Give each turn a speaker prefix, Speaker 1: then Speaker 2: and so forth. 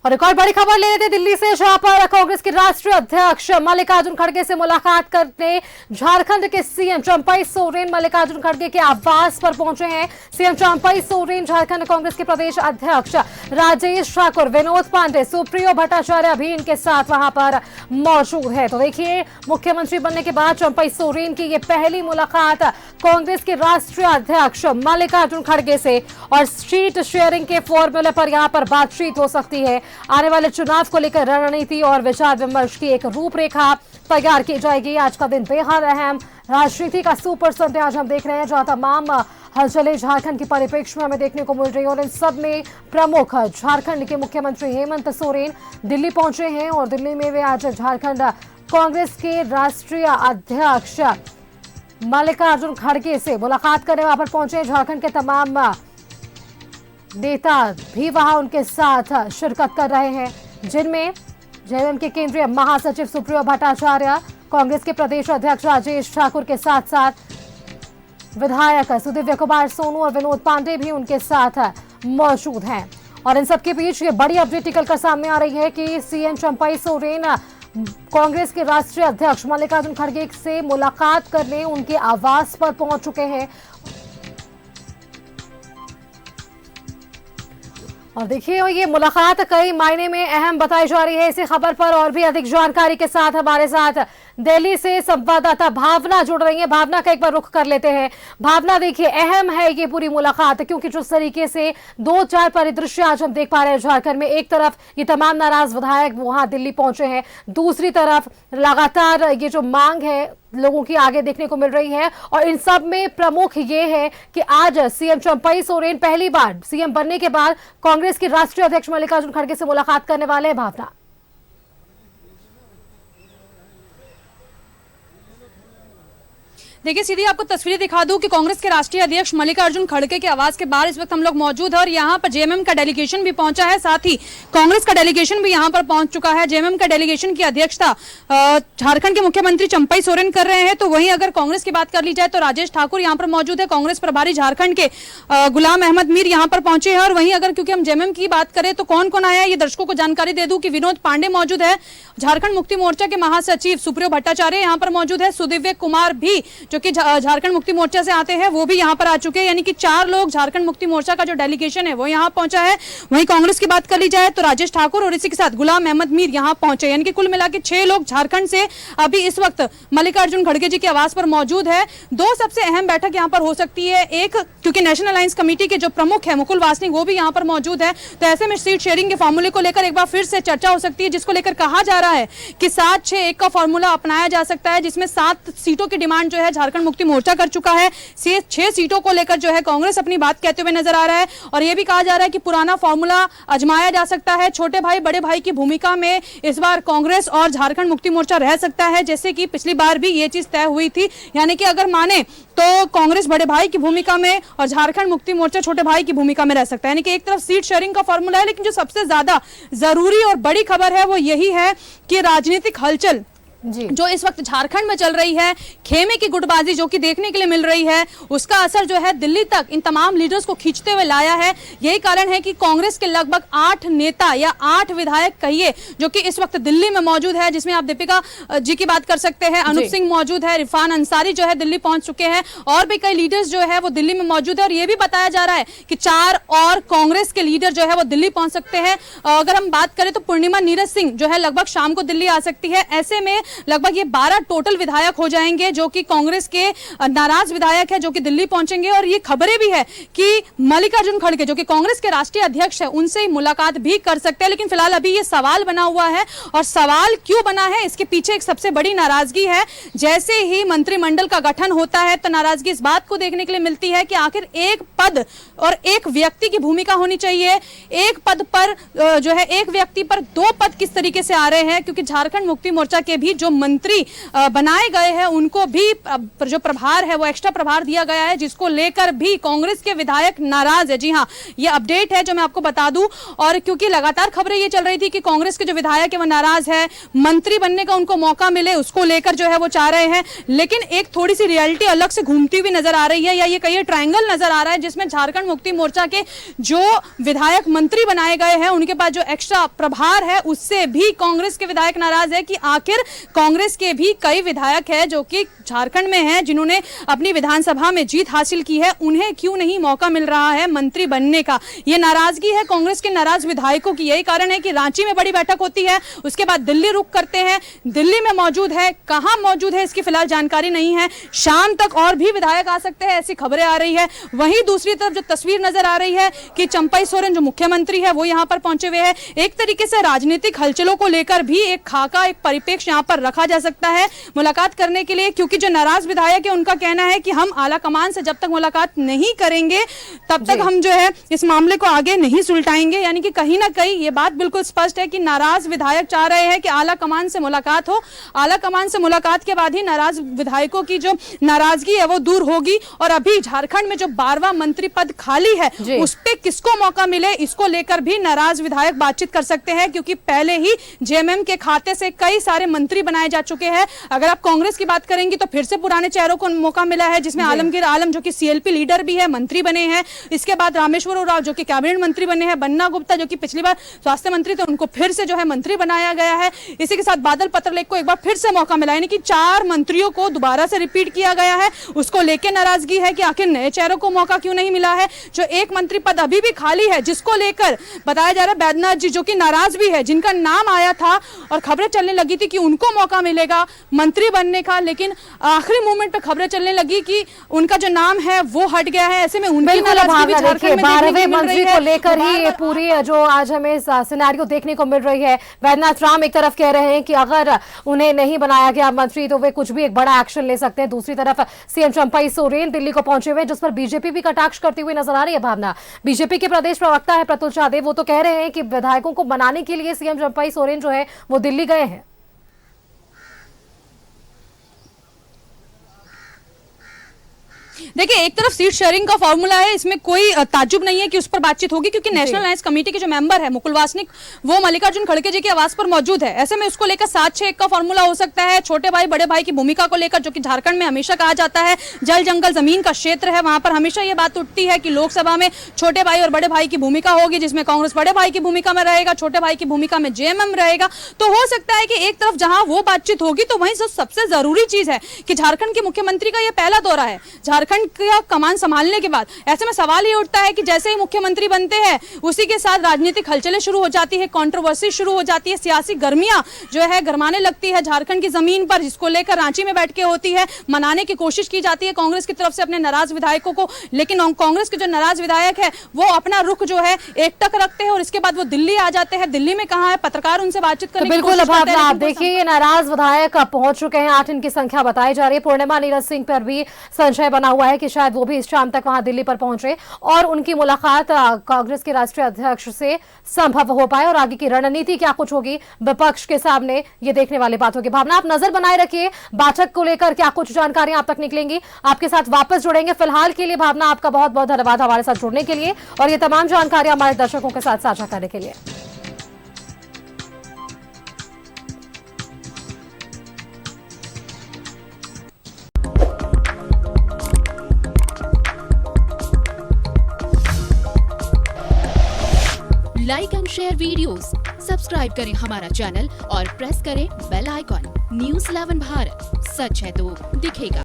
Speaker 1: और एक और बड़ी खबर ले लेते दिल्ली से, जहां पर कांग्रेस के राष्ट्रीय अध्यक्ष मल्लिकार्जुन खड़गे से मुलाकात करने झारखंड के सीएम चंपई सोरेन मल्लिकार्जुन खड़गे के आवास पर पहुंचे हैं। सीएम चंपई सोरेन, झारखंड कांग्रेस के प्रदेश अध्यक्ष राजेश ठाकुर, विनोद पांडे, सुप्रियो भट्टाचार्य भी इनके साथ वहां पर मौजूद है। तो देखिए, मुख्यमंत्री बनने के बाद चंपई सोरेन की ये पहली मुलाकात कांग्रेस के राष्ट्रीय अध्यक्ष मल्लिकार्जुन खड़गे से, और सीट शेयरिंग के फॉर्मूले पर यहां पर बातचीत हो सकती है। आने वाले चुनाव को लेकर रणनीति और विचार विमर्श की एक रूपरेखा तैयार की जाएगी। आज का दिन बेहद अहम राजनीति का सुपर संडे आज हम देख रहे हैं, जहां तमाम हलचलें झारखंड के परिप्रेक्ष्य में हमें देखने को मिल रही है। और इन सब में प्रमुख झारखंड के मुख्यमंत्री हेमंत सोरेन दिल्ली पहुंचे हैं, और दिल्ली में वे आज झारखंड कांग्रेस के राष्ट्रीय अध्यक्ष मल्लिकार्जुन खड़गे से मुलाकात करने वहां पर पहुंचे। झारखंड के तमाम नेता भी वहां उनके साथ शिरकत कर रहे हैं, जिनमें जेएमएम के केंद्रीय महासचिव सुप्रियो भट्टाचार्य, कांग्रेस के प्रदेश अध्यक्ष राजेश ठाकुर के साथ साथ विधायक सुदिव्य कुमार सोनू और विनोद पांडे भी उनके साथ मौजूद हैं। और इन सबके बीच ये बड़ी अपडेट निकलकर सामने आ रही है कि सीएम चंपई सोरेन कांग्रेस के राष्ट्रीय अध्यक्ष मल्लिकार्जुन खड़गे से मुलाकात करने उनके आवास पर पहुंच चुके हैं। और देखिए, ये मुलाकात कई मायने में अहम बताई जा रही है। इसी खबर पर और भी अधिक जानकारी के साथ हमारे साथ दिल्ली से संवाददाता भावना जुड़ रही है। भावना का एक बार रुख कर लेते हैं। भावना, देखिए, अहम है ये पूरी मुलाकात, क्योंकि जिस तरीके से 2-4 परिदृश्य आज हम देख पा रहे हैं झारखंड में, एक तरफ ये तमाम नाराज विधायक वहां दिल्ली पहुंचे हैं, दूसरी तरफ लगातार ये जो मांग है लोगों की आगे देखने को मिल रही है। और इन सब में प्रमुख ये है कि आज सीएम चंपई सोरेन पहली बार सीएम बनने के बाद कांग्रेस के राष्ट्रीय अध्यक्ष मल्लिकार्जुन खड़गे से मुलाकात करने वाले हैं। भावना,
Speaker 2: देखिए, सीधी आपको तस्वीरें दिखा दूं कि कांग्रेस के राष्ट्रीय अध्यक्ष मल्लिकार्जुन खड़गे के आवास के बाहर इस वक्त हम लोग मौजूद हैं, और यहाँ पर जेएमएम का डेलीगेशन भी पहुंचा है, साथ ही कांग्रेस का डेलीगेशन भी यहाँ पर पहुंच चुका है। जेएमएम का डेलीगेशन की अध्यक्षता झारखंड के मुख्यमंत्री चंपई सोरेन कर रहे हैं। तो वहीं अगर कांग्रेस की बात कर ली जाए तो राजेश ठाकुर यहाँ पर मौजूद है, कांग्रेस प्रभारी झारखंड के गुलाम अहमद मीर यहाँ पर पहुंचे हैं। और वहीं अगर क्योंकि हम जेएमएम की बात करें तो कौन कौन आया है ये दर्शकों को जानकारी दे दूं कि विनोद पांडे मौजूद है, झारखंड मुक्ति मोर्चा के महासचिव सुप्रियो भट्टाचार्य यहाँ पर मौजूद है, सुदिव्य कुमार भी जो कि झारखंड मुक्ति मोर्चा से आते हैं वो भी यहाँ पर आ चुके हैं। यानी कि 4 लोग झारखंड मुक्ति मोर्चा का जो डेलीगेशन है वो यहाँ पहुंचा है। वहीं कांग्रेस की बात कर ली जाए तो राजेश ठाकुर और इसी के साथ गुलाम अहमद मीर यहाँ पहुंचे, यानी कि कुल मिला के 6 लोग झारखंड से अभी इस वक्त मल्लिकार्जुन खड़गे जी के आवास पर मौजूद है। 2 सबसे अहम बैठक यहाँ पर हो सकती है, एक क्योंकि नेशनल अलायंस कमेटी के जो प्रमुख है मुकुल वासनिक वो भी यहाँ पर मौजूद है, तो ऐसे में सीट शेयरिंग के फॉर्मूले को लेकर एक बार फिर से चर्चा हो सकती है, जिसको लेकर कहा जा रहा है कि 7-6-1 का फॉर्मूला अपनाया जा सकता है, जिसमें 7 सीटों की डिमांड जो है झारखंड मुक्ति मोर्चा कर चुका है। 6 सीटों को लेकर जो है कांग्रेस अपनी बात कहते हुए नजर आ रहा है। और यह भी कहा जा रहा है कि पुराना फॉर्मूला आजमाया जा सकता है, छोटे भाई बड़े भाई की भूमिका में इस बार कांग्रेस और झारखंड मुक्ति मोर्चा रह सकता है, जैसे कि पिछली बार भी ये चीज तय हुई थी। यानी कि अगर माने तो कांग्रेस बड़े भाई की भूमिका में और झारखंड मुक्ति मोर्चा छोटे भाई की भूमिका में रह सकता है। यानी कि एक तरफ सीट शेयरिंग का फॉर्मूला है, लेकिन जो सबसे ज्यादा जरूरी और बड़ी खबर है वो यही है कि राजनीतिक हलचल जो इस वक्त झारखंड में चल रही है, खेमे की गुटबाजी जो कि देखने के लिए मिल रही है, उसका असर जो है दिल्ली तक इन तमाम लीडर्स को खींचते हुए लाया है। यही कारण है कि कांग्रेस के लगभग 8 नेता या 8 विधायक कहिए जो कि इस वक्त दिल्ली में मौजूद है, जिसमें आप दीपिका जी की बात कर सकते हैं, अनूप सिंह मौजूद है, इरफान अंसारी जो है दिल्ली पहुंच चुके हैं, और भी कई लीडर्स जो है वो दिल्ली में मौजूद है। और यह भी बताया जा रहा है कि 4 और कांग्रेस के लीडर जो है वो दिल्ली पहुंच सकते हैं। अगर हम बात करें तो पूर्णिमा नीरज सिंह जो है लगभग शाम को दिल्ली आ सकती है। ऐसे में लगभग ये 12 टोटल विधायक हो जाएंगे जो कि कांग्रेस के नाराज विधायक है जो कि दिल्ली पहुंचेंगे। और ये खबरें भी है कि मल्लिकार्जुन खड़गे जो कि कांग्रेस के राष्ट्रीय अध्यक्ष है उनसे मुलाकात भी कर सकते हैं। लेकिन फिलहाल अभी ये सवाल बना हुआ है, और सवाल क्यों बना है इसके पीछे एक सबसे बड़ी नाराजगी है। जैसे ही मंत्रिमंडल का गठन होता है तो नाराजगी इस बात को देखने के लिए मिलती है कि आखिर एक पद और एक व्यक्ति की भूमिका होनी चाहिए। एक पद पर जो है एक व्यक्ति पर 2 पद किस तरीके से आ रहे हैं, क्योंकि झारखंड मुक्ति मोर्चा के भी जो मंत्री बनाए गए हैं उनको भी जो प्रभार है वो एक्स्ट्रा प्रभार दिया गया है, जिसको लेकर भी कांग्रेस के विधायक नाराज है। जी हां, ये अपडेट है जो मैं आपको बता दूं। और क्योंकि लगातार खबरें ये चल रही थी कि कांग्रेस के जो विधायक है वो नाराज है, मंत्री बनने का उनको मौका मिले उसको लेकर जो है वो चाह रहे हैं। लेकिन एक थोड़ी सी रियलिटी अलग से घूमती हुई नजर आ रही है, या ये कहिए ट्रायंगल नजर आ रहा है, जिसमें झारखंड झारखंड मुक्ति मोर्चा के जो विधायक मंत्री बनाए गए हैं उनके पास जो एक्स्ट्रा प्रभार है उससे भी कांग्रेस के विधायक नाराज है कि आखिर कांग्रेस के भी कई विधायक हैं जो कि झारखंड में हैं, जिन्होंने अपनी विधानसभा में जीत हासिल की है, उन्हें क्यों नहीं मौका मिल रहा है मंत्री बनने का। ये नाराजगी है कांग्रेस के नाराज विधायकों की। यही कारण है कि रांची में बड़ी बैठक होती है, उसके बाद दिल्ली रुख करते हैं, दिल्ली में मौजूद है, कहां मौजूद है इसकी फिलहाल जानकारी नहीं है। शाम तक और भी विधायक आ सकते हैं, ऐसी खबरें आ रही है। वहीं दूसरी तरफ जो तस्वीर नजर आ रही है कि चंपई सोरेन जो मुख्यमंत्री है वो यहां पर पहुंचे हुए हैं। एक तरीके से राजनीतिक हलचलों को लेकर भी एक खाका, एक परिप्रेक्ष्य यहां पर रखा जा सकता है मुलाकात करने के लिए, क्योंकि जो नाराज विधायक है उनका कहना है कि हम आला कमान से जब तक मुलाकात नहीं करेंगे तब तक हम जो है इस मामले को आगे नहीं सुलटाएंगे। यानी कि कहीं ना कहीं ये बात बिल्कुल स्पष्ट है कि नाराज विधायक चाह रहे हैं कि आला कमान से मुलाकात हो, आला कमान से मुलाकात के बाद ही नाराज विधायकों की जो नाराजगी है वो दूर होगी। और अभी झारखंड में जो 12वां मंत्री पद खाली है उस पे किसको मौका मिले इसको लेकर भी नाराज विधायक बातचीत कर सकते हैं, क्योंकि पहले ही जेएमएम के खाते से कई सारे मंत्री बनाए जा चुके हैं। अगर आप कांग्रेस की बात करेंगी तो फिर से पुराने चेहरों को मौका मिला है, जिसमें आलमगीर आलम जो कि सीएलपी लीडर भी है, मंत्री बने हैं। इसके बाद रामेश्वर उरांव जो कि कैबिनेट मंत्री बने हैं, बन्ना गुप्ता जो कि पिछली बार स्वास्थ्य मंत्री थे उनको फिर से जो है मंत्री बनाया गया है। इसी के साथ बादल पत्रलेख को एक बार फिर से मौका मिला, यानी कि 4 मंत्रियों को दोबारा से रिपीट किया गया है। उसको लेकर नाराजगी है कि आखिर नए चेहरों को मौका क्यों नहीं मिला है। जो एक मंत्री पद अभी भी खाली है जिसको लेकर बताया जा रहा है बैद्यनाथ जी जो कि नाराज भी है, जिनका नाम आया था और खबरें चलने लगी थी कि उनको मौका मिलेगा मंत्री बनने का, लेकिन आखिरी मोमेंट पे खबरें चलने लगी कि उनका जो नाम है वो हट गया है। ऐसे में उनकी नाराजगी भी झारखंड में
Speaker 1: 12वें मंत्री को लेकर ही ये पूरी जो आज हमें सिनेरियो देखने को मिल रही है। वैद्यनाथ राम एक तरफ कह रहे हैं कि अगर उन्हें नहीं बनाया गया मंत्री तो वे कुछ भी एक बड़ा एक्शन ले सकते हैं। दूसरी तरफ सीएम चंपई सोरेन दिल्ली को पहुंचे हुए, जिस पर बीजेपी भी कटाक्ष करती हुई नजर आ रही है। भावना, बीजेपी के प्रदेश प्रवक्ता है प्रतुल शाहदेव, वो तो कह रहे हैं कि विधायकों को बनाने के लिए सीएम चंपई सोरेन जो है वो दिल्ली गए हैं।
Speaker 2: देखिए, एक तरफ सीट शेयरिंग का फॉर्मूला है, इसमें कोई ताज्जुब नहीं है कि उस पर बातचीत होगी, क्योंकि नेशनल अलायंस कमेटी के जो मेंबर है मुकुल वासनिक वो मल्लिकार्जुन खड़गे जी के आवास पर मौजूद है। ऐसे में उसको लेकर 7-6-1 का फॉर्मूला हो सकता है। छोटे भाई बड़े भाई की भूमिका को लेकर, जो कि झारखंड में हमेशा कहा जाता है जल जंगल जमीन का क्षेत्र है, वहां पर हमेशा ये बात उठती है कि लोकसभा में छोटे भाई और बड़े भाई की भूमिका होगी, जिसमें कांग्रेस बड़े भाई की भूमिका में रहेगा, छोटे भाई की भूमिका में जेएमएम रहेगा। तो हो सकता है कि एक तरफ जहां वो बातचीत होगी तो वहीं सबसे जरूरी चीज है कि झारखंड के मुख्यमंत्री का यह पहला दौरा है झारखंड का कमान संभालने के बाद। ऐसे में सवाल ये उठता है कि जैसे ही मुख्यमंत्री बनते हैं उसी के साथ राजनीतिक हलचलें शुरू हो जाती है, कंट्रोवर्सी शुरू हो जाती है, सियासी गर्मियां जो है गरमाने लगती है झारखंड की जमीन पर, जिसको लेकर रांची में बैठ के होती है, मनाने की कोशिश की जाती है कांग्रेस की तरफ से अपने नाराज विधायकों को। लेकिन कांग्रेस के जो नाराज विधायक है वो अपना रुख जो है एकटक रखते हैं और इसके बाद वो दिल्ली आ जाते हैं। दिल्ली में कहां है पत्रकार, उनसे बातचीत करने की कोशिश करते हैं।
Speaker 1: आप देखिए, ये नाराज विधायक पहुंच चुके हैं, 8 इनकी संख्या बताई जा रही है। पूर्णिमा नीरज सिंह पर भी संशय बना हुआ है कि शायद वो भी इस शाम तक वहां दिल्ली पर पहुंचे और उनकी मुलाकात कांग्रेस के राष्ट्रीय अध्यक्ष से संभव हो पाए। और आगे की रणनीति क्या कुछ होगी विपक्ष के सामने, ये देखने वाली बात होगी। भावना, आप नजर बनाए रखिए, बैठक को लेकर क्या कुछ जानकारियां आप तक निकलेंगी, आपके साथ वापस जुड़ेंगे। फिलहाल के लिए भावना, आपका बहुत बहुत धन्यवाद हमारे साथ जुड़ने के लिए और ये तमाम जानकारियां हमारे दर्शकों के साथ साझा करने के लिए।
Speaker 3: Like and share videos, subscribe करें हमारा चैनल और प्रेस करें बेल आइकॉन। न्यूज़ 11 भारत, सच है तो दिखेगा।